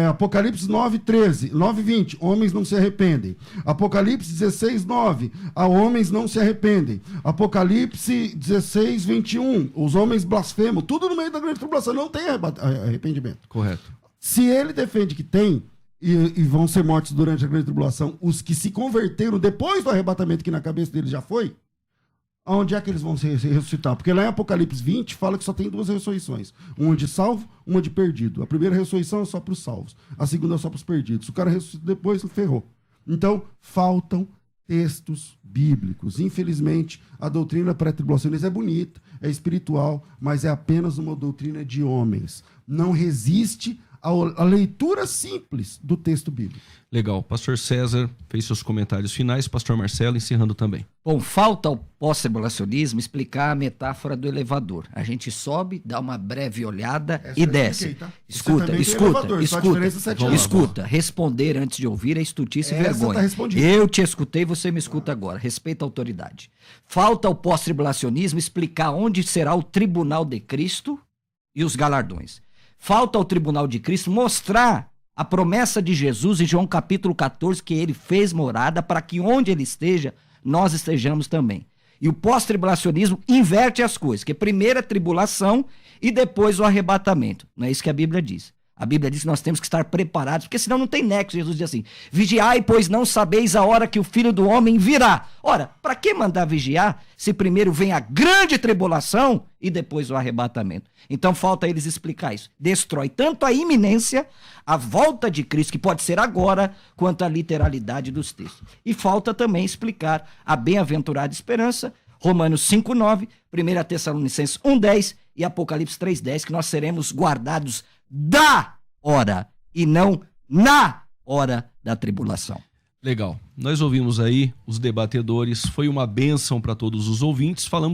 Apocalipse 9:13, 9:20, homens não se arrependem. Apocalipse 16:9, homens não se arrependem. Apocalipse 16:21, os homens blasfemam. Tudo no meio da grande tribulação, não tem arrependimento. Correto. Se ele defende que tem, e vão ser mortos durante a grande tribulação, os que se converteram depois do arrebatamento, que na cabeça deles já foi, aonde é que eles vão se ressuscitar? Porque lá em Apocalipse 20 fala que só tem 2 ressurreições. Uma de salvo, uma de perdido. A primeira ressurreição é só para os salvos. A segunda é só para os perdidos. Se o cara ressuscita depois, ferrou. Então, faltam textos bíblicos. Infelizmente, a doutrina pré-tribulacionista é bonita, é espiritual, mas é apenas uma doutrina de homens. Não resiste a leitura simples do texto bíblico. Legal. Pastor César fez seus comentários finais. Pastor Marcelo encerrando também. Bom, falta ao pós-tribulacionismo explicar a metáfora do elevador. A gente sobe, dá uma breve olhada e desce. Tá? Escuta. Responder antes de ouvir é estutice e vergonha. Tá, eu te escutei, você me escuta agora. Respeita a autoridade. Falta ao pós-tribulacionismo explicar onde será o tribunal de Cristo e os galardões. Falta ao tribunal de Cristo mostrar a promessa de Jesus em João capítulo 14, que ele fez morada para que onde ele esteja, nós estejamos também. E o pós-tribulacionismo inverte as coisas, que primeiro a tribulação e depois o arrebatamento. Não é isso que a Bíblia diz. A Bíblia diz que nós temos que estar preparados, porque senão não tem nexo. Jesus diz assim, vigiai, pois não sabeis a hora que o Filho do Homem virá. Ora, para que mandar vigiar se primeiro vem a grande tribulação e depois o arrebatamento? Então falta eles explicar isso. Destrói tanto a iminência, a volta de Cristo, que pode ser agora, quanto a literalidade dos textos. E falta também explicar a bem-aventurada esperança, Romanos 5:9, 1 Tessalonicenses 1:10 e Apocalipse 3:10, que nós seremos guardados da hora e não na hora da tribulação. Legal. Nós ouvimos aí os debatedores. Foi uma bênção para todos os ouvintes. Falamos